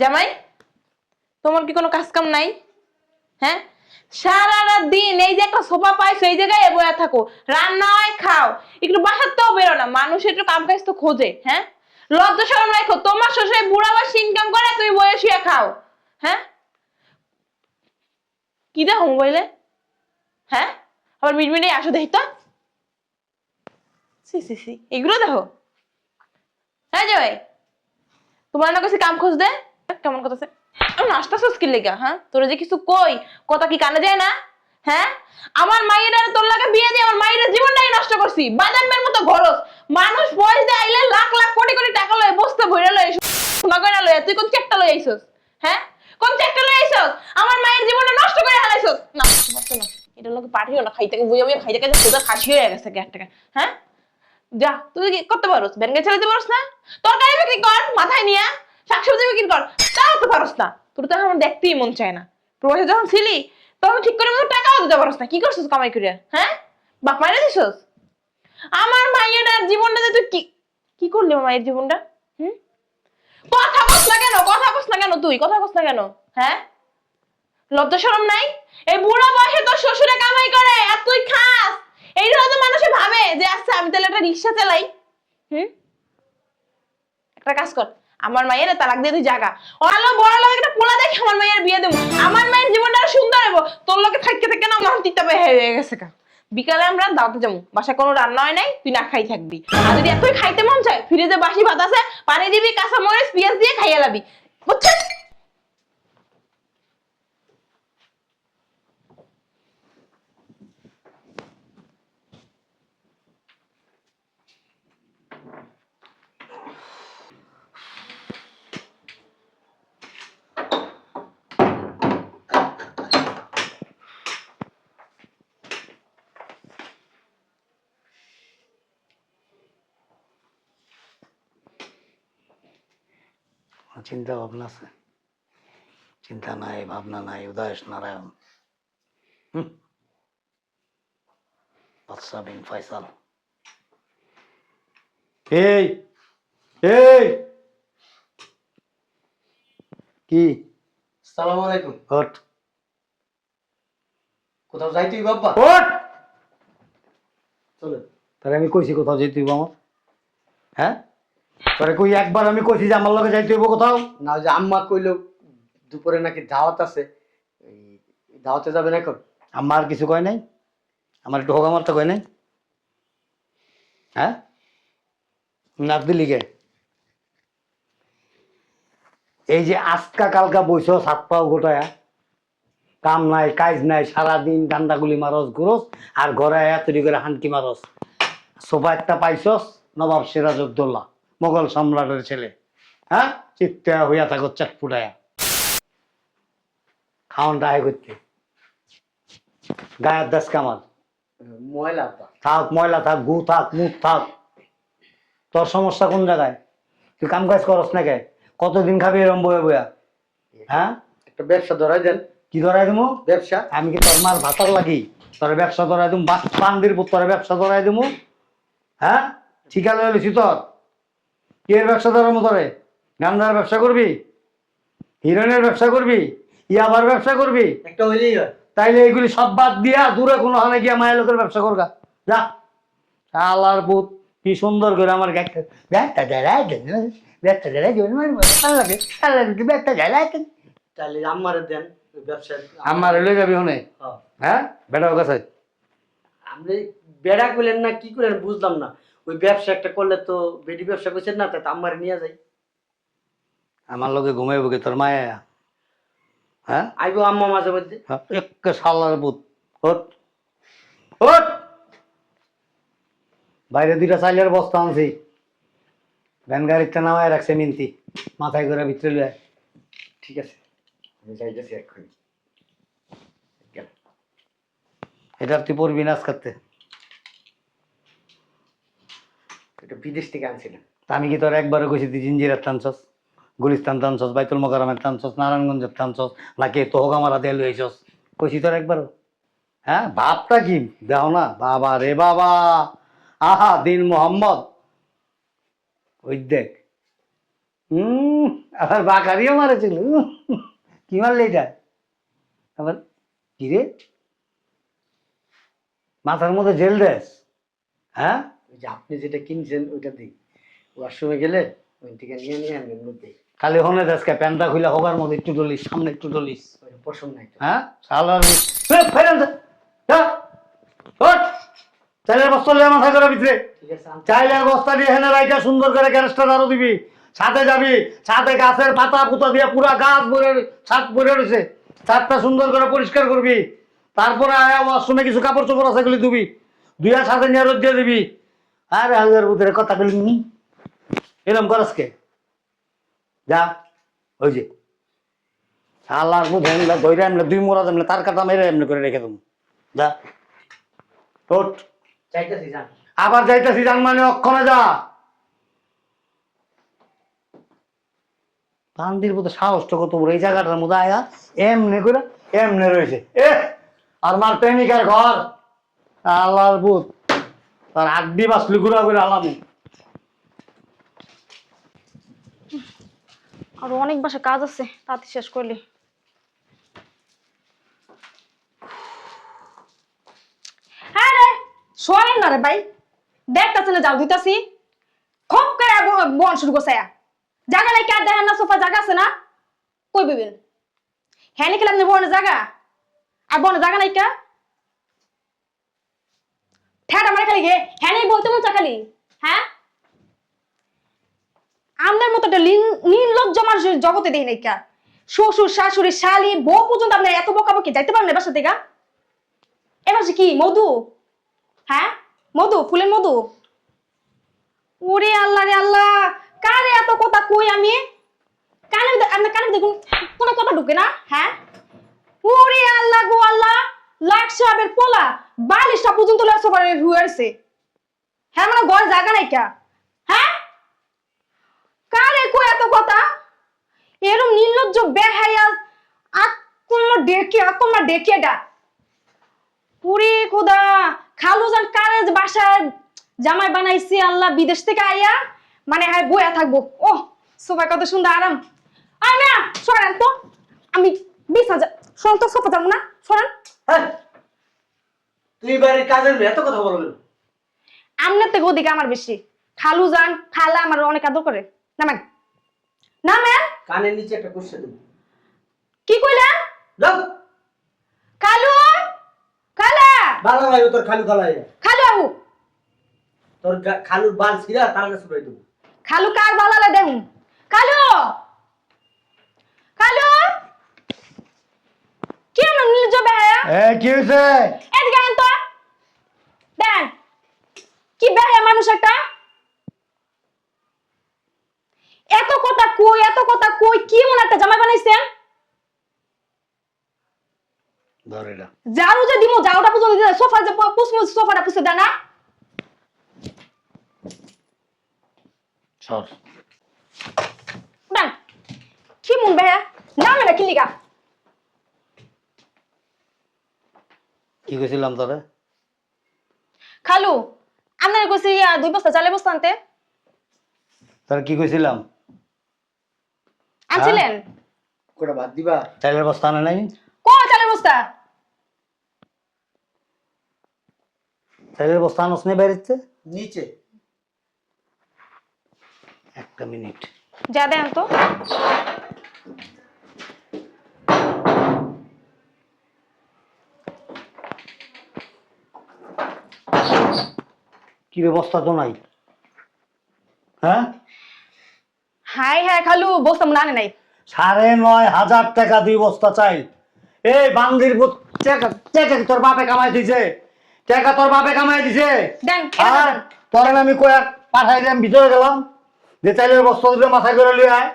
জামাই, তোমার কি কোনো কাজ কাম নাই? হ্যাঁ, সারা রাত দিন এই যে একটা সোফা পাইছো এই জায়গায় বসে থাকো, রান্না হয় খাও, একটু বাসার তো বেরো না, মানুষ একটু কাম কাজ তো খোঁজে। হ্যাঁ, লজ্জা শরম রাখো, তোমার শ্বশুর বুড়া বয়সে ইনকাম করে তুমি বসে শুয়ে খাও। হ্যাঁ, কি দেখো মোবাইলে? হ্যাঁ, আবার মিটমিটে আসো দেখি তো। সি সি সি, এগুলো দেখো। হ্যাঁ জামাই, তোমার না কাছে কাম খোঁজ দে। কেমন কথা আছে? নাচতেছস কি লেগা? হ্যাঁ, তোরা যে কিছু কই, কথা কি কানে যায় না? হ্যাঁ, আমার মাইয়ের আর তোর লাগে বিয়ে দিয়ে আমার মাইয়ের জীবনটাই নষ্ট করছি। বাদামের মতো খরচ, মানুষ বয়স দিয়ে আইলে লাখ লাখ কোটি কোটি টাকা লয়, বসতে ভইরা লয়, সোনা গয়না লয়, তুই কোন চেকটা লই আইছস? হ্যাঁ, কোন চেকটা লই আইছস? আমার মায়ের জীবনটা নষ্ট করে হালাইছস। না বুঝতে না, এটা লোকে পাঠিও না, খাইতে বুঝে বুঝে খাইতে খাইতে সোজা খাসি হয়ে গেছে একটা। হ্যাঁ, যা, তুই কি করতে পারোস? ব্যাংকে চালাতে পারোস না? তরকারি বিক্রি কর মাথায় নিয়া, শাকসবজি বিক্রি কর, তাও তো পারোস না। তোর তো আমার দেখতেই মন চায় না। প্রবাসে যখন ছিলি তখন ঠিক করে মতো টাকাও দিতে পারোস না। কি করছিস কামাই করে? হ্যাঁ, বাপ মাইরা দিছস। আমার মায়ের জীবনটাতে তুই কি কি করলি আমার মায়ের জীবনটা? হুম, কথা কস না কেন? কথা কস না কেন? তুই কথা কস না কেন? হ্যাঁ, লজ্জা শরম নাই? এই বুড়া বয়সে তোর শ্বশুরে কামাই করে আর তুই খাস। এইটা তো মানুষে ভাবে যে আচ্ছা আমি তাহলে একটা রিক্সা চালাই। হুম, একটা কাজ কর, আমার মায়ের তালাক দিয়ে তুই জাগা, অনালো বড় লোক একটা পোলা দেখে আমার মায়ের বিয়ে দেবো। আমার মায়ের জীবনটা আরো সুন্দর হবো। তোর লোকে থাকতে থাকতে না আমার তিতা হয়ে গেছে কা। বিকালে আমরা দাওয়াতে যাবো, বাসায় কোনো রান্না হয় নাই, তুই না খাই থাকবি। আর যদি এতই খাইতে মন চায় ফ্রিজে বাসি ভাত আছে, পানি দিবি, কাঁচা মরিচ পেঁয়াজ দিয়ে খাইয়া লাবি, বুঝছিস? চিন্তা ভাবনা আছে? চিন্তা নাই, ভাবনা নাই, উদয় নারায়ণ। হুম, বাদশা বিন ফয়সাল। এই এই কি? সালাম আলাইকুম। ওঠ কোথাও যাইতেই বাপ্পা? ওঠ, চলে। তাহলে আমি কইছি কোথাও যেতে হইব আমার? হ্যাঁ, তোরে কই একবার আমি কইছি যে আমার লগে যাইতে হইব কোথাও? না, ওই যে আম্মা কইলো দুপুরে নাকি দাওয়াত আছে, এই দাওয়াতে যাবেন এখন? আমার আর কিছু কয় নাই? আমার একটু হোগা মারতে কয় নাই? হ্যাঁ, নাক দিলি কে? এই যে আজকা কালকা বইছ সাত পাও গোটায়া, কাম নাই কাজ নাই, সারাদিন ডান্ডাগুলি মারস ঘুরস আর ঘরে তৈরি করে হানকি মারস। সোফা একটা পাইছস, নবাব সিরাজউদ্দৌলা মোগল সম্রাটের ছেলে। হ্যাঁ, চিত্তা হইয়া থাকো চটপুটায়া, খাওয়ান ডায় করতে গায়ের দাস কামাল। ময়লা আব্বা। থাক ময়লা থাক, গু থাক, মুখ থাক, তোর সমস্যা কোন জায়গায়? তুই কাম কাজ করস না কে? কতদিন খাবি এরম বয়ে বয়া? হ্যাঁ, একটা ব্যবসা ধরাই দেন। কি ধরাই দেবো? ব্যবসা। আমি কি তোর মার ভাতার লাগি তোর ব্যবসা ধরাই দেবো? পান্ডির পুত তোর ব্যবসা ধরাই দেবো? হ্যাঁ, ঠিকা লইছি তোর? কি এর ব্যবসা ধরার মতো রে? গান্ধার ব্যবসা করবি? হিরোইনের ব্যবসা করবি? ইয়াবার ব্যবসা করবি? একটা হইলেই হয়। তাইলে এইগুলি সব বাদ দিয়া দূরে কোনো হানে গিয়া মায়ের লোকের ব্যবসা করগা যা। শালার পুত কি সুন্দর করে আমার তাহলে আম্মারে দেন ওই ব্যবসা। আমার লই যাবি হনে? হ্যাঁ। হ্যাঁ, বেটা কাছে আপনি বেড়া করলেন না কি করলেন বুঝলাম না। ওই ব্যবসা একটা করলে তো বেডি ব্যবসা করছেন না, তা আম্মারে নিয়ে যাই। আমার লোকে ঘুমাইব কি তোর মায়া? হ্যাঁ, আইবো আম্মা মাঝে মধ্যে। এক শালার পুত, ওঠ ওঠ। বাইরে দুইটা চাইলের বস্তা আনছি, ভ্যান গাড়িতে নামায় রাখছে মিনতি, মাথায় করে ভিতরে লয়ে। ঠিক আছে, আমি যাইতেছি এক্ষুনি। এটা তুই পড়বি নাচ করতে? এটা বিদেশ থেকে আনছিলাম। আমি কি তোর একবারও কইছি তুই জিঞ্জিরার টানছস, গুলিস্তান টানছস, বাইতুল মোকাররমের টানছস, নারায়ণগঞ্জের টানছস, নাকি তোহগামারা দিয়ে লইছস? কইছি তোর একবারও? হ্যাঁ, ভাবটা কি দাও না বাবা রে বাবা। আহা দিন মোহাম্মদ, ওই দেখ। আবার বাকারিও মারেছিল কি মারলে এটা আবার কি রে মাথার মধ্যে জেল দেশ হ্যাঁ ওই যে আপনি যেটা কিনছেন ওইটা দিই ওয়াশরুমে গেলে ওই থেকে নিয়ে নিয়ে আনবেন মধ্যে খালি হনে দেশকে প্যান্টটা খুলে হবার মধ্যে একটু ডলিস সামনে একটু ডলিস ওইটা পছন্দ নাই তো। হ্যাঁ শালার চাইলের বস্তা লিয়ে মাথা করে ভিতরে ঠিক আছে চাইলের বস্তা দিয়ে হেনে রাইকা সুন্দর করে গ্যারেজটা আরো দিবি ছাদে যাবি ছাদে গাছের পাতা পুতা দিয়ে পুরা গাছ ভরে ছাদ ভরে রয়েছে ছাদটা সুন্দর করে পরিষ্কার করবি তারপরে আয়া ওয়াশরুমে কিছু কাপড় চোপড় আছে গুলি ধুবি দুইয়া ছাদে নিয়ে রোদ দিয়ে দিবি আরে হাজার ভিতরে কথা বলি নি এরম করসকে যা ওই যে আল্লাহর বুঝে এমনি ধৈর্য এমনি দুই মোড়া এমনি তার কাটা মেরে এমনি করে রেখে দেবো যা টোট চাইতেছি যান আবার যাইতেছি জান মানে অক্ষণে যা বান্দির মতো সাহসটা কত বড় এই জায়গাটার মধ্যে আয়া এমনি করে এমনি রয়েছে এ আর মার প্রেমিকার ঘর আল্লাহর বুধ তার আড্ডি বাসলি ঘুরা করে আলামু আর অনেক বাসা কাজ আছে তাতে শেষ করলি। হ্যাঁ রে শোনেন না রে ভাই দেখতেছে না যাও দিতাছি খপ করে বন শুরু করছে জায়গা নাই কে দেখেন না সোফা জায়গা আছে না কই বিবেন হ্যাঁ নিখিল আপনি বনের জায়গা আর বনের জায়গা নাই কে ঠেট আমার খালি গে হ্যাঁ নেই বলতে মন চা খালি হ্যাঁ আপনার মতো একটা নির্লজ্জ মানুষের জগতে দেই নাই কা শ্বশুর শাশুড়ি শালি বউ পর্যন্ত আপনার এত বকাবকি যাইতে পারেন না বাসা থেকে এবার কি মধু হ্যাঁ মধু ফুলের মধু ওরে আল্লাহ রে আল্লাহ কারে এত কথা কই আমি কানে আপনার কানে দেখুন কোনো কথা ঢুকে না হ্যাঁ ওরে আল্লাহ গো আল্লাহ লাখ সাহেবের পোলা বালিশটা পর্যন্ত লক্ষ্য করে হুয়েছে হ্যাঁ মানে ঘর জায়গা নাই কা হ্যাঁ কারে কই এত কথা এরম নির্লজ্জ বেহায়া আত্মা ডেকে ডা পুরি খোদা খালু জান কারে বাসায় জামাই বানাইছি আল্লাহ বিদেশ থেকে আইয়া মানে হ্যাঁ বইয়া থাকবো ও সোফা কত সুন্দর আরাম আয় না সরেন তো আমি 20,000 শোন তো সোফা যাবো না সরেন হ্যাঁ তুই বাড়ির কাজের মেয়ে এত কথা বলবেন আমনের থেকে ওদিকে আমার বেশি খালু জান খালা আমার অনেক আদর করে নামেন নামেন কানের নিচে একটা কুশে দেব কি কইলেন যাও খালু খালা ভালো লাগে তোর খালু খালাই খালু আবু তোর খালুর বাল ছিড়া তার কাছে ছুড়াই দেবো খালু কার বালালে দেখুন খালু খালু কি হলো নির্লজ্জ বেহায়া কি হয়েছে এদিকে আন তো দেন কি বেহায়া মানুষ একটা এত কথা কই কি মনে একটা জামাই বানাইছেন ধর এটা ঝাড়ু যে দিমু ঝাড়ুটা পর্যন্ত দিতে সোফা যে পুষমু সোফাটা পুষে দেন না সর দেন কি মন বেহায়া নামে না কিলিগা কি কইছিলাম তোরে খালু আপনার কইছি 2 বস্তা চালে বস্তা আনতে তোর কি কইছিলাম আনছিলেন কোটা ভাত দিবা চাইলের বস্তা আনে নাই চালের বস্তা চাইলের বস্তা আনস নেই বাইরেতে নিচে একটা মিনিট যা দেন তো কি ব্যবস্থা তো নাই হ্যাঁ হাই হ্যাঁ খালু বস্তা মনে আনে নাই 9,500 টাকা 2 বস্তা চাই এই বান্দির টাকা তোর বাপে কামাই দিছে টাকা তোর বাপে কামাই দিছে দেন আর তোর আমি কয়া পাঠাই দিলাম ভিতরে গেলাম যে চাইলের বস্তা দুটো মাথায় করে লিয়ে আয়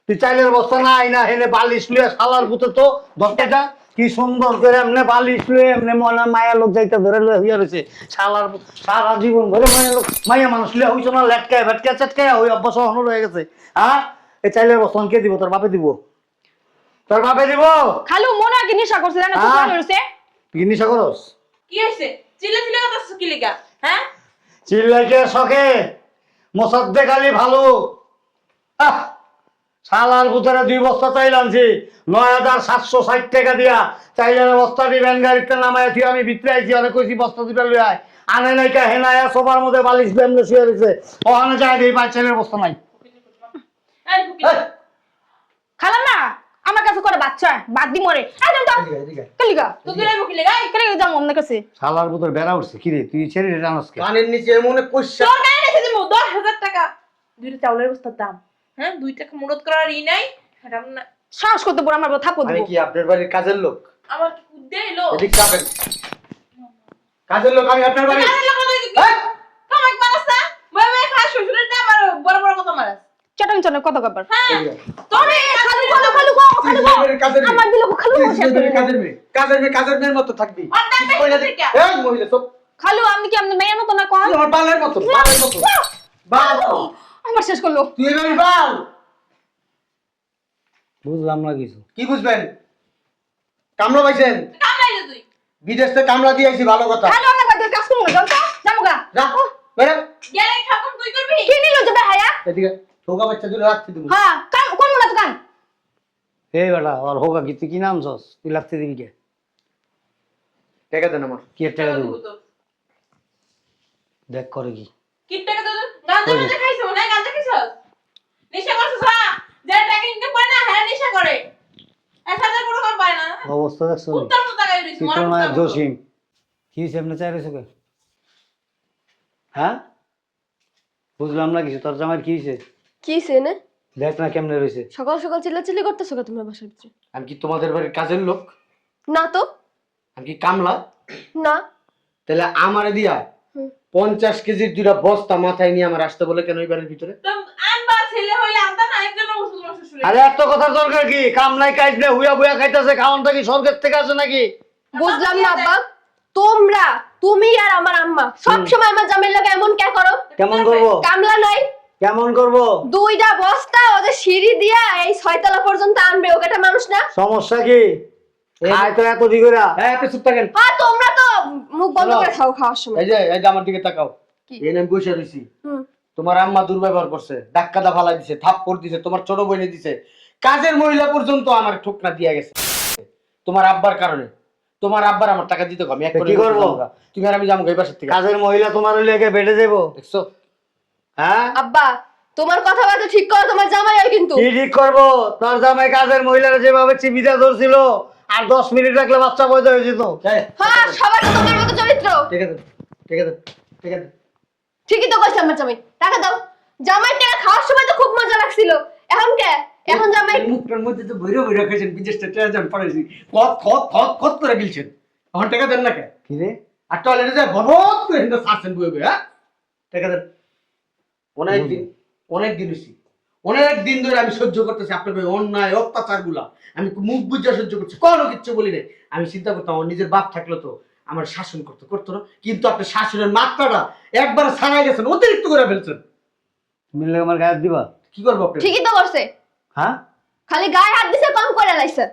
তুই চাইলের বস্তা না আই না হেনে বালিশ লিয়ে শালার পুতে তো দশটা কি সুন্দর করে এমনি বালিশ লিয়ে এমনি মনে মায়া লোক যাইতে ধরে লয়ে হইয়া রয়েছে শালার সারা জীবন ধরে মায়া মানুষ লিয়ে হইছো না লেটকায় ভেটকায় চেটকায় ওই অভ্যাস হনো রয়ে গেছে হ্যাঁ এই চাইলের বস্তা কে দিব তোর বাপে দিব তোর বাপে দিব খালু মনে হয় কি নেশা করছে জানো তো হ্যাঁ? ভালো হইছে তুই কি নেশা করস কি হয়েছে চিল্লা চিল্লা কথা কি লেগা হ্যাঁ চিল্লাইকে শখে মোসাদ্দেক আলী ভালো আহ, শালার পুতারা 2 বস্তা চাইল আনছি 9,760 টাকা দিয়া চাইলের বস্তাটি ভ্যান গাড়িতে নামায় থিয়ে আমি ভিতরে আইছি অনেক কইছি বস্তা দিতে লই আয় আনে নাই কা হেনায়া সোফার মধ্যে বালিশ বেমলে শুয়ে রয়েছে ওখানে যাই দেই পাঁচ ছেলের বস্তা নাই এই ফুকিনি। এই, খালাম না আমার কাছে করে বাচ্চা বাদ দি মরে এই দেন তো এদিকে, এদিকে। কালিগা তো তুই রাইবো কি লেগা? এই, কালিগা যাম অন্য কাছে শালার পুতর বেড়া উঠছে কিরে তুই ছেড়ে জানাস কে কানের নিচে মনে কইছা তোর গায়ে রেখে দিবো 10,000 টাকা। 2টা চাউলের বস্তার দাম। হ্যাঁ 2 টাকা মুরত করার ই নাই। এটা না সাহস করতে পড়ে আমার থাপ্পড় আমি দিব কি আপনার বাড়ির কাজের লোক? আমার কি কুদ্দে এলো? এদিক চাপেন। কাজের লোক আমি আপনার বাড়ি। কাজের লোক হলো কি? এই! কামাই মারাস না? বয়ে খাস শ্বশুরের দাম আর বড় বড় কথা মারাস। চটন চটন কত কবার হ্যাঁ এদিকে। তোর এই খালু খালু খালু গো খালু গো তুই কাজের মেয়ে। আমার দিল খালু তুই বসে ছেলেদের কাজের মেয়ে। কাজের মেয়ের মতো থাকবি। আর দাম বেশি কইলা দিছিস দে- কে? এই মহিলা সব খালু আপনি কি আপনি মেয়ের মতো না কোন তুই আমার বালের মতো বালের মতো বাল আমার শেষ করলো তুই এবার বাল বুঝলাম না কিছু কি বুঝবেন? কামলা পাইছেন? কামড়াই দে তুই। বিদেশ থেকে কামলা দিয়ে আইছি ভালো কথা। খালু আমার বাড়িতে কাজ করবো না জানতো জামুগা রাখো বেরে গেলে ঠাকুর তুই করবি? কি নিল যাবে হায়া এদিকে ঠোকা বাচ্চা দুটো রাখতে দেবো। হ্যাঁ কাম কোন না দোকান এই বেটা আর হোগা কি তুই কি নাম ছস তুই লাগতে দিবি কে টাকা দেন আমার। কি টাকা দেবো দেখ করে কি কি টাকা দে? গাঁজা গাঁজা খাইছো না? গাঁজা খাইছস? নেশা করছস না? যারা টাকা ইনকাম করে না হ্যাঁ নেশা করে। 1,000 পুরো কম পায় না। অবস্থা দেখছো উত্তর তো টাকা দিছিস মরা চিত্রনায়ক কুত্তার মতো। জসিম কি সামনে চাই রয়েছে হ্যাঁ বুঝলাম না কিছু তোর জামাই কি হয়েছে কি সেনে দেখ না কেমনে রয়েছে সকাল সকাল চিল্লাচিল্লি করতেছো কেন তোমরা বাসার ভিতরে? আমি কি তোমাদের বাড়ির কাজের লোক? না তো, আমি কি কামলা? না। তাহলে আমারে দিয়া হুম। 50 কেজির দুইটা বস্তা মাথায় নিয়ে আমার আসতে বলে কেন এই বাড়ির ভিতরে? তো আনবা ছেলে হইলে আনতা না একজন ওষুধ শ্বশুরে। আরে এত কথার দরকার কি কাম নাই কাজ নেই হুইয়া বুয়া খাইতেছে খাওয়ানটা কি স্বর্গের থেকে আছে নাকি বুঝলাম না আব্বা, তুমি আর আমার আম্মা সব সময় আমার জামাইর লাগে এমন কে করো? কেমন করবো কামলা নাই, কেমন করবো দুইটা বস্তা ওদের সিঁড়ি দিয়া এই 6 তলা পর্যন্ত আনবে, ওটা মানুষ না? সমস্যা কি খায় তো এত দিগরা হ্যাঁ আপনি চুপ থাকেন। হ্যাঁ তোমরা তো মুখ বন্ধ শোনো। করে খাও খাওয়ার সময়। এই যে আমার দিকে তাকাও। কি? এই আমি বসে রইছি। হুম। তোমার আম্মা দুর্ব্যবহার করছে, ধাক্কা ফালাই দিছে, থাপ্পড় দিছে, তোমার ছোট বোনে দিছে, কাজের মহিলা পর্যন্ত আমার ঠোকনা দিয়া গেছে তোমার আব্বার কারণে। তোমার আব্বার আমার টাকা দিতে কম, এক তা করে কি করবো? যাবো গা। তুমি আর আমি যাবো এই বাসার থেকে। কাজের মহিলা তোমার লেগে বেড়ে যাবো দেখছো? হ্যাঁ আব্বা তোমার কথাবার্তা ঠিক করো, তোমার জামাই হয় কিন্তু। কি ঠিক করবো তোর জামাই কাজের মহিলারা যেভাবে চিবিটা ধরছিল আর 10 মিনিট রাখলে বাচ্চা পয়দা হয়ে যেত এই, হ্যাঁ সবার তো তোমার মতো চরিত্র। ঠিক আছে ঠিক আছে ঠিক আছে। ঠিকই তো কইছে আমার জামাই, টাকা দাও। জামাই টাকা খাওয়ার সময় তো খুব মজা লাগছিল, এখন কে? এখন জামাই এই মুখটার মধ্যে তো বইরে বইরে খাইছেন, বিদেশ থেকে ট্রেজার পড়াইছি, খত খত খত খত করে গিলছেন, এখন টাকা দেন না কে? কি রে আর টয়লেটে যায় বরবত করে হিন্দা সারছেন বইয়ে বইয়ে, হ্যাঁ টাকা দেন। অনেক দিন হয়েছি, অনেক দিন ধরে আমি সহ্য করতেছি আপনার ওই অন্যায় অত্যাচার গুলা। আমি মুখ বুঝা সহ্য করছি, কোনো কিচ্ছু বলি নাই। আমি চিন্তা করতাম আমার নিজের বাপ থাকলে তো আমার শাসন করতো না, কিন্তু আপনার শাসনের মাত্রাটা একবার ছাড়াই গেছেন, অতিরিক্ত করে ফেলছেন। মিললে আমার গায়ে হাত দিবা কি করবো আপনি? ঠিকই তো করছে, হ্যাঁ খালি গায়ে হাত দিছে কম করে লাইছে।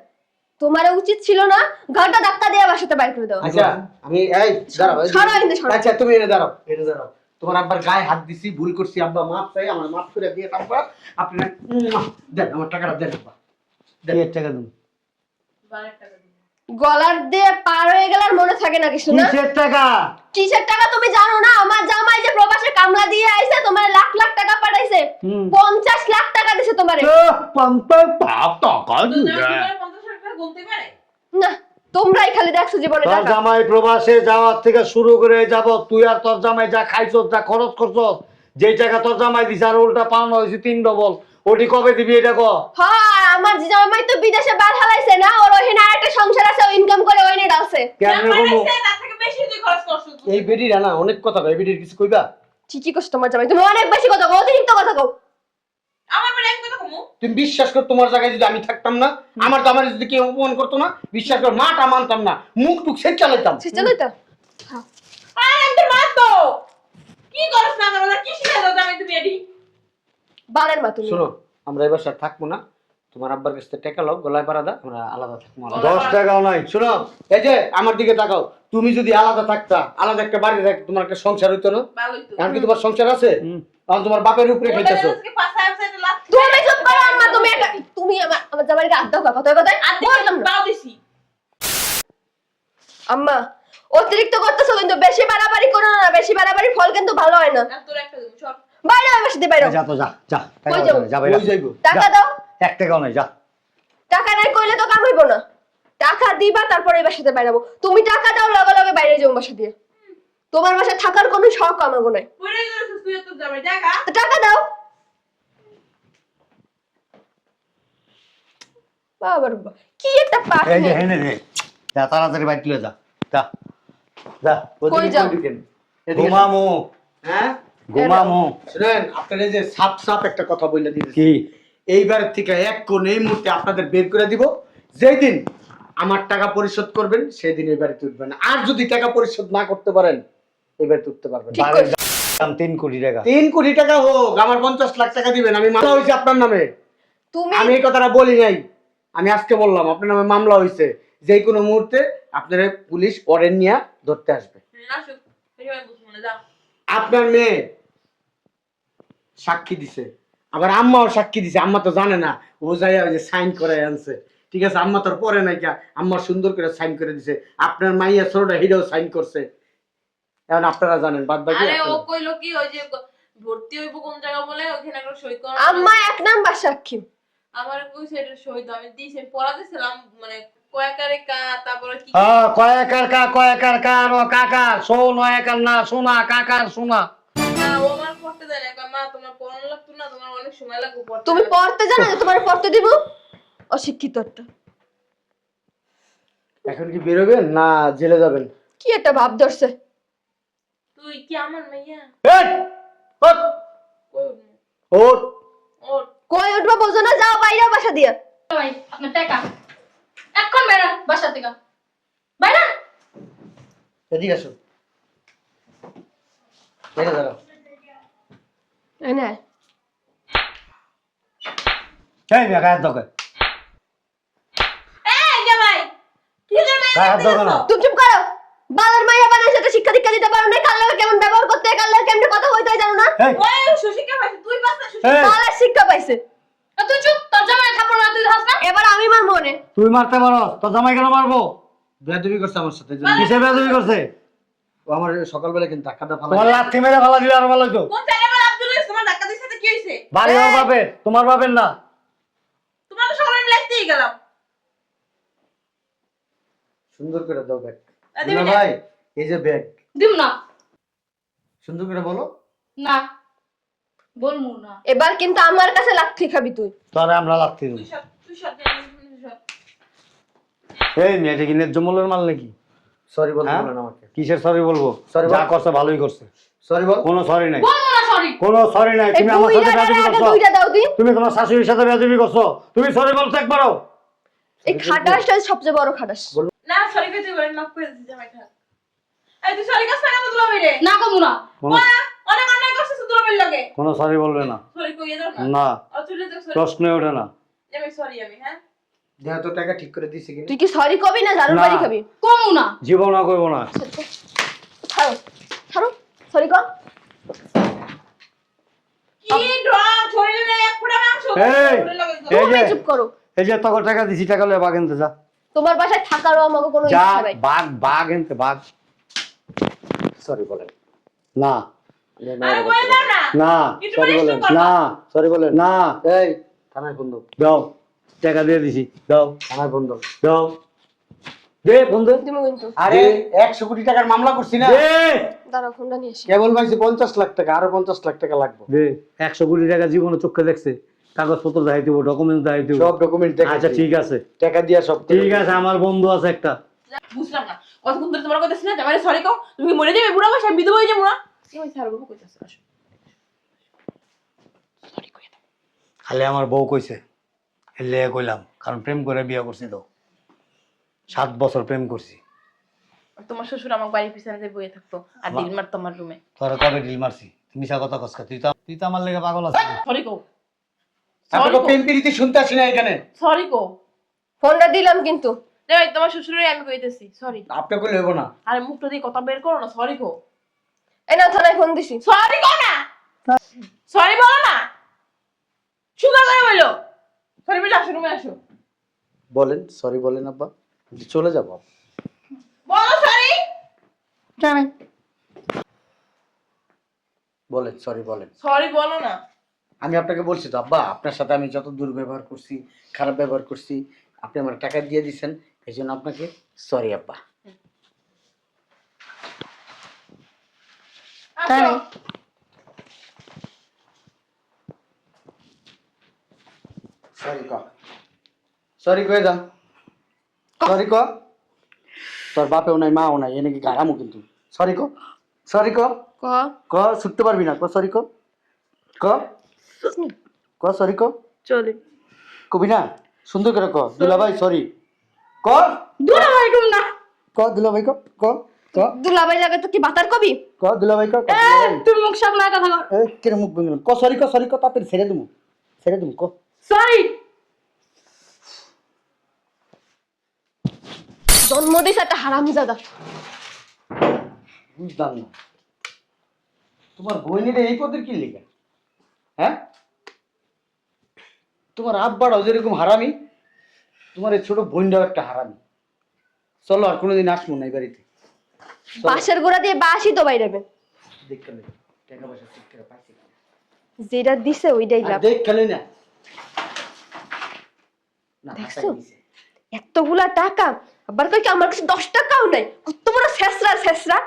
তোমার উচিত ছিল না ঘরটা ধাক্কা দিয়ে বাসাতে বাইর করে দেওয়া। আচ্ছা আমি এই দাঁড়াও, এই যে- সরো এখান থেকে, সরো। আচ্ছা তুমি এনে দাঁড়াও, এনে দাঁড়াও। তোমার আব্বার গায়ে হাত দিছি, ভুল করছি, আব্বা মাফ চাই, আমার মাফ করে দিয়ে আব্বা আপনি দেন আমার টাকাটা দেন আব্বা। কি এর টাকা দেবো 12 টাকা দিবি। গলার দিয়ে পার হয়ে গেল আর মনে থাকে না কিছু না? কিসের টাকা কিসের টাকা তুমি জানো না? আমার জামাই যে প্রবাসে কামলা দিয়ে আইছে, তোমার লাখ লাখ টাকা পাঠাইছে, হুম। 50 লাখ টাকা দিছে তোমারে। টাকা তো জামাই 50 টাকা গুনতে পারে? না তোমরাই খালি দেখছো জীবনে তোর টাকা। জামাই প্রবাসে যাওয়ার থেকে শুরু করে যাব তুই আর তোর জামাই যা খাইছস যা খরচ করছস যেই টাকা তোর জামাই দিছে আর উল্টা পাওনা হয়েছে 3 ডবল ওটি কবে দিবি এটা ক হ্যাঁ আমার জামাই তো বিদেশে বার হালাইছে না, ওর ওখানে আরেকটা সংসার আছে, ও ইনকাম করে ওইনে ডালছে। কেমনে জামাই কমু দিছে, তার থেকে বেশি তুই খরচ করছিস। এই বেডিরা না অনেক কথা কয়, এই বেডির কিছু কইবা? ঠিকই করছো তোমার জামাই, তুমি অনেক বেশি কথা কও, অতিরিক্ত কথা কও। আমার বেলা এক কথা কমু। তুমি বিশ্বাস কর, তোমার জায়গায় যদি আমি থাকতাম না, আমার জামাই যদি কেউ অপমান করতো না, বিশ্বাস কর মাটা মানতাম না, মুখ টুক সেট চালাইতাম। সে চলোই তো আরে আমি তো মা তো। কি করছ না আমার কি শিখে দাও জামাই তুমি এডি? বানের মা তুমি। শোনো আমরা এবার সাথে থাকবো না, তোমার আব্বার কাছে টাকা লও, গলায় পাড়া দাও, আমরা আলাদা থাকবো। আলাদা। 10 টাকাও নাই শোনো এই যে আমার দিকে তাকাও, তুমি যদি আলাদা থাকতা, আলাদা একটা বাড়ি থাকতো, তোমার একটা সংসার হইতো না? ভালোই তো। এখন কি তোমার সংসার আছে? হুম। তখন তোমার বাপের উপরে খাইতেছো। আজকে পাছায় পাছায় লাভ। তুমি তুমি তুমি আমার জামাইকে আড্ডা দাও কথা কথা আর বললাম না। পাও দিছি। আম্মা অতিরিক্ত করতেছো কিন্তু, বেশি বাড়াবাড়ি করো না, বেশি বাড়াবাড়ির ফল কিন্তু ভালো হয় না। আর তোর একটা দিন সর। বাইরে আমার সাথে বাইরে। যা তো যা যা কই যাবো? যা বাইরে। কই যাইবো? টাকা দাও। 1 টাকাও নাই, যা। টাকা নাই কইলে তো কাম হইব না। টাকা দিবা তারপরে এই বাসাতে বাইরে যাবো। তুমি টাকা দাও, লগে লগে বাইরে যাও বাসা দিয়ে। তোমার বাসায় থাকার কোনো শখ আমাগো নাই। পড়ে গেছিস তুই তো যাবে টাকা। তো টাকা দাও। বাবার বাবা, কি একটা পাখ এই যে নেই। হেনে রে, যা তাড়াতাড়ি বাইরে তুলে যা, যা যা। কই যাও? ঘুমামু, হ্যাঁ ঘুমামু। শুনেন, আপনারা যে সাপ সাপ একটা কথা বলে দিয়েছি, কি এইবার থেকে এক কোণ এই মুহূর্তে আপনাদের বের করে দিব। যেই দিন আমার টাকা পরিশোধ করবেন সেই দিন এই বাড়িতে উঠবেন। আর যদি টাকা পরিশোধ না করতে পারেন এই বাড়িতে উঠতে পারবেন না। বাড়ির দাম 3 কোটি টাকা। 3 কোটি টাকা হোক, আমার 50 লাখ টাকা দিবেন। আমি মামলা হয়েছে আপনার নামে। তুমি আমি এই কথাটা বলি নাই, আমি আজকে বললাম আপনার নামে মামলা হয়েছে। যে কোনো মুহূর্তে আপনারা পুলিশ ওয়ারেন্ট নিয়ে ধরতে আসবে। আসুক এইভাবে বুঝবো না যা। আপনার মেয়ে সাক্ষী দিছে, আবার আম্মাও সাক্ষী দিছে। আম্মা তো জানে না, ও যাই ওই যে সাইন করে আনছে। ঠিক আছে, আম্মা তোর পরে নাই কা, আম্মা সুন্দর করে সাইন করে দিছে। আপনার মাইয়া ছোটটা হিরো সাইন করছে। এখন আপনারা জানেন, বাদ বাকি আরে ও আপনারা। কইলো কি ওই যে ভর্তি হইব কোন জায়গা বলে ওখানে একটা সই করা। আম্মা এক নাম্বার সাক্ষী। আমার কইছে এটা সই তো আমি দিছি, আমি পড়া দিছিলাম মানে কয়েকারে কা তারপরে কি হ্যাঁ, কয়েকার কা, কয়েকার কা, ও কাকা, শোন, একার না শোনা, কাকার শোনা। না ও আমার পড়তে দেয় না, কয়, মা তোমার পড়ানো লাগতো না, তোমার অনেক সময় লাগবে পড়তে। তুমি পড়তে জানো না, তোমার পড়তে দিব? অশিক্ষিত একটা। এখন কি বেরোবেন না জেলে যাবেন? কি একটা ভাব ধরছে। তুই কি আমার মাইয়া? এই, ওঠ, কই উঠবো? ওঠ। ওর কই উঠবা বোঝো না, যাও বাইরে বাসা দিয়া। ভাই আপনার টাকা এখন বেরা বাসা থেকে বাইরে। এদিকে আসো, এদিকে দাঁড়াও। এই নে। এই মেয়ে, গায়ের দোকান, এই জামাই কি জামাই গায়ের দোকান। তুমি চুপ করো। বাবার মাইয়া বানার সাথে শিক্ষা দীক্ষা দিতে পারো না, কার লগে কেমন ব্যবহার করতে হয়, কার লগে কেমন কথা কইতে হয় জানো না। এই, ওই সুশিকা পাইছে তুই বাস না সুশিকা। এই, বাবার শিক্ষা পাইছে। তুই চুপ, তোর জামাই থাপড় না তুই হাস না। এবার আমি মার মনে। তুই মারতে পারো, তোর জামাই কেন মারবো? বেয়াদবি করছে আমার সাথে। কিসে বেয়াদবি করছে? ও আমার সকালবেলা কিন্তু ধাক্কাটা তোমার ফালা। লাথি মেরে ফেলা দিলে আর ভালো হইতো। কোন জায়গা বল আব্দুল তোমার ধাক্কা দিছে তো কি হইছে? বাড়ি ওর বাপের, তোমার বাপের না। তোমার তো সকালে লাগতেই গেলাম। সুন্দর করে দাও ব্যাগ। দিবি না না? ভাই, এই যে ব্যাগ, দিম না। সুন্দর করে বলো। না বলমু না। এবার কিন্তু আমার কাছে লাথি খাবি তুই। তোরে আমরা লাথি দেব। তুই সব এই মেয়েটা কি ন্যায্য মূল্যের মাল নাকি? সরি বলতে হ্যাঁ? বলেন আমাকে। কিসের সরি বলবো? Sorry যা বল। করছে ভালোই করছে, সরি বল। কোনো সরি নাই, বলমু না সরি। কোনো সরি নাই। এই তুমি আমার সাথে দুইটা বেয়াদবি আগে করছো, দুইটা দাও দিন। তুমি তোমার শাশুড়ির সাথে বেয়াদবি করছো। তুমি সরি বলছো একবারও? এই খাটাসটা সবচেয়ে বড় খাটাস। না সরি কইতে বলেন মাফ করে দিছি জামাই খা। এই তুই সরি কাছ না কেন তুলা মেরে? না কমু না। কোনো অনেক অন্যায় করছিস তুলা মেরে লাগে। কোনো সরি বলবে না, সরি কইয়ে দাও না। না, আর চলে যাও সরি। প্রশ্নই ওঠে না। জামাই সরি আমি হ্যাঁ। দেহ তো টাকা ঠিক করে দিছি কিনা? তুই কি সরি কবি না ঝাড়ু না। বাড়ি খাবি? কমু না। জীবনও করবো না। ছাড়ো ছাড়ো, সরি কর। কি ড্রং ছড়িলে না এক ফোঁটা মাংস। এই, এই তুমি যে চুপ করো। এই যে তোকে টাকা দিছি, টাকা লয়ে বাঘ এনতে যা, তোমার বাসায় থাকারও আমাকে কোনো যা, ইচ্ছা নাই। বাঘ বাঘ এনতে, বাঘ। সরি বলেন। না, আরে কই দাও না। না, কিছু সরি পরিশ্রম বলেন। করবা। না, সরি বলেন। না, এই থানায় ফোন দাও, দাও, টাকা দিয়ে দিছি, দাও, থানায় ফোন দাও। দাও, দে ফোন দে, তুমি কিন্তু আরে 100 কোটি টাকার মামলা করছি না। দে, দাঁড়াও ফোনটা নিয়ে আসি। কেবল ভাইছি 50 লাখ টাকা, আরো 50 লাখ টাকা লাগবে। দে। 100 কোটি টাকা জীবনে চোখে দেখছে, কাগজপত্র দেখাই দিব, ডকুমেন্ট দেখাই দিব। সব ডকুমেন্ট দেখে। আচ্ছা ঠিক আছে, টাকা দিয়া সব করে ঠিক আছে, আমার বন্ধু আছে একটা। বুঝলাম না। কতক্ষণ ধরে তোমার কথা শুনে জামাই সরি কও। তুমি কি মরে যাবে বুড়া বয়সে আমি বিধবা হয়ে যাবো না? জামাই ছাড় বাবু কইতাছ আসো। সরি কই দাও। খালি আমার বউ কইছে, এলে কইলাম, কারণ প্রেম করে বিয়ে করছি তো, 7 বছর প্রেম করছি। তোমার শ্বশুর আমার বাড়ির পিছনে যে বইয়ে থাকতো আর ডিল মার তোমার রুমে। তোরা কবে ডিল মারছি? তুমি মিছা কথা কসকা, তুই তো আমার লেগে পাগল আছিস। সরি কও। আপনাকে প্রেম প্রীতি শুনতে আসি না এখানে। সরি কও। ফোনটা দিলাম কিন্তু। জামাই তোমার শ্বশুরের আমি কইতেছি সরি। আপনাকে লইব না। আরে মুখটা দিয়ে কথা বের করো না, সরি কও। এই না থানায় ফোন দিছি। সরি কও না। সরি বলো না। সুন্দর করে বলো। রুমে আসো। বলেন সরি বলেন আব্বা, চলে যাবো। বলো সরি। বলেন সরি বলেন। সরি বলো না। আমি আপনাকে বলছি তো আব্বা, আপনার সাথে আমি যত দুর্ব্যবহার করছি, খারাপ ব্যবহার করছি, আপনি আমার টাকা দিয়ে দিয়েছেন, এই জন্য আপনাকে সরি আব্বা। আসো। সরি ক, সরি কয়ে যা, সরি ক। তোর বাপেও নাই মাও নাই, এনে কি গারামো কিন্তু। সরি ক, সরি ক, ক ক ছুটতে পারবি না, ক সরি ক, ক ক সরি ক, চলে কবি না, সুন্দর করে ক দুলাভাই সরি ক, দুলাভাই কম না। ক দুলাভাই ক, ক ক দুলাভাই লাগে তো কি বাতার কবি? ক দুলাভাই ক, ক এ, দুলাভাই। তুই মুখ সামলা কথা বল। এই কেন মুখ ভেঙে ক, সরি ক, সরি ক, তাড়াতাড়ি ছেড়ে দেবো, ছেড়ে দেবো ক। সরি। জন্ম দিস একটা হারামজাদা। বুঝলাম না তোমার বইনিটা এই পদের কি লেখা, হ্যাঁ? তোমার আব্বাটাও যেরকম হারামি, তোমার এই ছোট বোনটাও একটা হারামি। চলো আর কোনোদিন আসবো না এই বাড়িতে। চলো। বাঁশের গোড়া দিয়ে বাঁশই তো বাইরেবে। দেখতে নেই, টাকা পয়সা ঠিক করে পাইছি কিনা। যেটা দিছে ওইটাই আর লাভ। দেখ খেলে না, না দেখছো? টাকা দিছে। এতগুলা টাকা, আবার কই কি আমার কাছে 10 টাকাও নাই। কত বড় শেষরা শেষরা,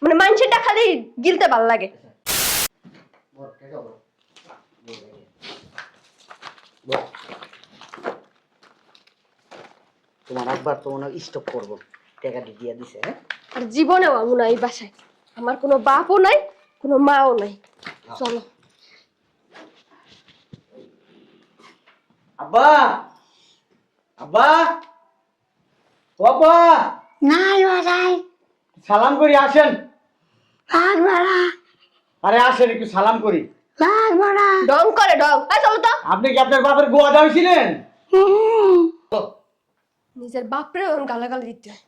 মানে মানুষের টাকা দিয়ে গিলতে ভাল লাগে। বল, টাকা বল। বল। তোমার একবার তো মনে হয় স্টপ করবো, টাকা দিয়ে দিছে, হ্যাঁ? আর জীবনেও আমু না এই বাসায়। আমার কোনো বাপও নাই, কোনো মাও নাই। চলো। আব্বা, আব্বা, ও আব্বা, নাই বাসায় সালাম করি আসেন। লাগবে না, আরে আসেন একটু সালাম করি। লাগবে না। ডং করে ডং। এই চলো তো। আপনি কি আপনার বাপের গোয়া দাঁড়িয়েছিলেন? নিজের বাপরে গালাগালি দিতে হয়।